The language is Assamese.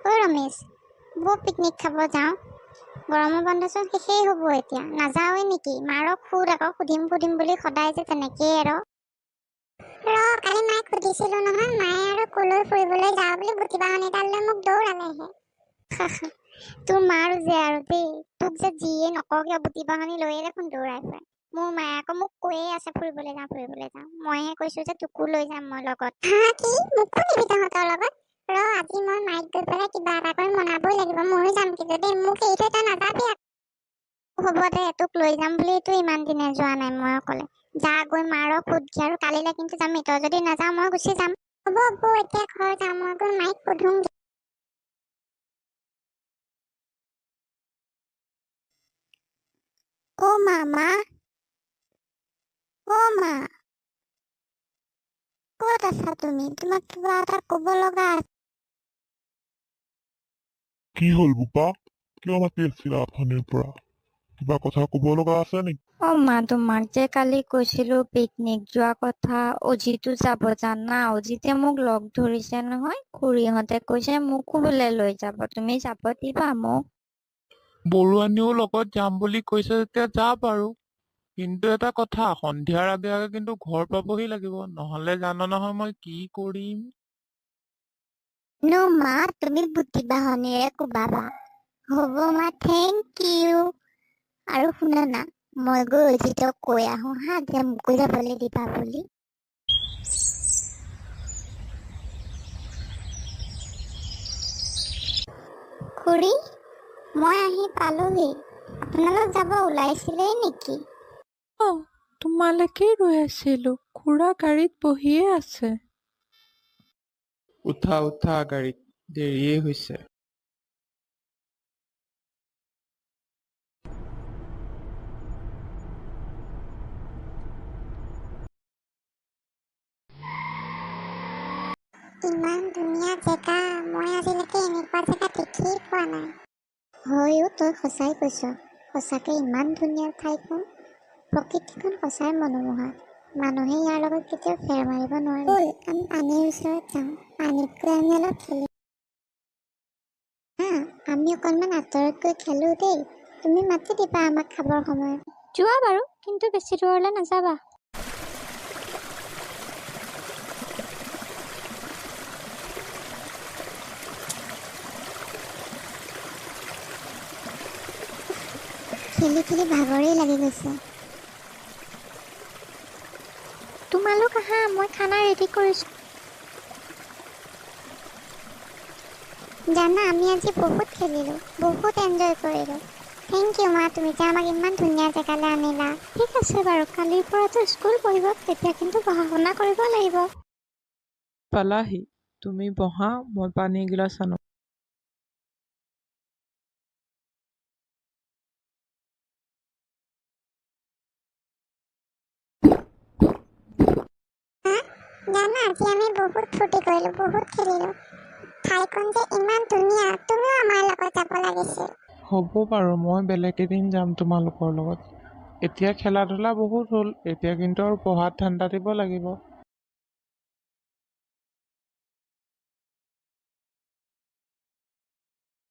ঐ ৰমেশ, বৌ পিকনিক খাব যাওঁ। গৰমৰ বন্ধচোন শেষেই হ'ব এতিয়া। নাযাওঁৱে নেকি? মাৰক আকৌ সুধিম বুলি সদায় যে তেনেকেই কালি মায়ে সুধিছিলো নহয়, মায়ে আৰু কলৈ ফুৰিবলৈ যাওঁ বুলি গুটি বাহনিডাল লৈ মোক দৌৰালেহে। তোৰ মাৰ যে আৰু দেই, তোক যে যিয়ে নকওঁ কিয় বুটি বাহনি লৈয়ে দেখোন দৌৰাই ফুৰে। মোৰ মায়ে আকৌ মোক কৈয়ে আছে ফুৰিবলৈ যাওঁ। মইহে কৈছো যে তোকো লৈ যাম মই লগত। কি মোকো নিবি তহঁতৰ লগত? আজি মই মাইক গৈ পেলাই কিবা এটা কৰি মনাবই লাগিব। ময়ো যাম কিন্তু দেই, মোক এৰি থৈ তই নাযাবি। হ'ব দে, তোক লৈ যাম বুলিতো ইমান দিনে যোৱা নাই মই অকলে। যা গৈ মাৰক সুধি, আৰু কালিলৈ কিন্তু যামেই। তই যদি নাযাওঁ মই গুচি যাম। হ'ব এতিয়া ঘৰ যাম, মই গৈ মাইক সুধোংগে। মামা, মা, ক'ত আছা তুমি? তোমাক কিবা এটা ক'ব লগা আছে। কি হ'ল বোপা? কিয় মাতি আছিলা অথনিৰ পৰা? কিবা কথা ক'ব লগা আছে নেকি? মা, তোমাক যে কালি কৈছিলো পিকনিক যোৱা কথা, অজিতো যাব জানা। অজিতে মোক লগ ধৰিছে নহয়। খুৰীহঁতে কৈছে মোকো বোলে লৈ যাব। তুমি যাব দিবা মোক? বৰুৱানীও লগত যাম বুলি কৈছে যেতিয়া যা বাৰু। কিন্তু এটা কথা, সন্ধিয়াৰ আগে আগে কিন্তু ঘৰ পাবহি লাগিব, নহলে জানো নহয় মই কি কৰিম। মা, তুমি বুটি বাহনিৰে কোবাবা। হ'ব মা, থেংক ইউ। আৰু শুনা না, মই গৈ অজিতক কৈ আহো হা, যে মোকো যাবলৈ দিবা বুলি। খুৰী, মই আহি পালোহি। আপোনালোক যাব ওলাইছিলেই নেকি? তোমালৈকে ৰৈ আছিলো। খুৰা গাড়ীত বহিয়ে আছে। উঠা গাড়ীত, দেৰিয়ে হৈছে। ইমান ধুনীয়া জেগা, মই আজিলৈকে এনেকুৱা জেগা দেখিয়ে পোৱা নাই। হয়ো, তই সঁচাই কৈছ। সঁচাকে ইমান ধুনীয়া ঠাইখন। প্ৰকৃতিখন সঁচাই মনোমোহা। মানুহে ইয়াৰ লগত কেতিয়াও ফেৰ মাৰিব নোৱাৰে। আমি পানীৰ ওচৰত যাওঁ, পানীত গৈ আমি অলপ খেলিম। আমি অকণমান আঁতৰত গৈ খেলো দেই। তুমি মাতি দিবা আমাক খাবৰ সময়ত। যোৱা বাৰু, কিন্তু বেছি দূৰলৈ নাযাবা। খেলি ভাগৰেই লাগি গৈছে। তোমালোক আহা, মই খানা ৰেডি কৰিছো। জানা, আমি আজি বহুত খেলিলো, বহুত এনজয় কৰিলো। থেংক ইউ মা, তুমি যে আমাক ইমান ধুনীয়া জেগালৈ আনিলা। ঠিক আছে বাৰু, কালিৰ পৰাতো স্কুল পঢ়িব, তেতিয়া কিন্তু পঢ়া শুনা কৰিব লাগিব। পালাহি, তুমি বহা, মই পানী এগিলাচ আনো। জানা, আজি আমি বহুত ফূৰ্তি কৰিলো, বহুত খেলিলো। ঠাইখন যে ইমান ধুনীয়া, তুমিও আমাৰ লগত যাব লাগিছিল। হ'ব বাৰু, মই বেলেগ এদিন যাম তোমালোকৰ লগত। এতিয়া খেলা ধূলা বহুত হ'ল, এতিয়া কিন্তু আৰু পঢ়াত ধান্দা দিব লাগিব।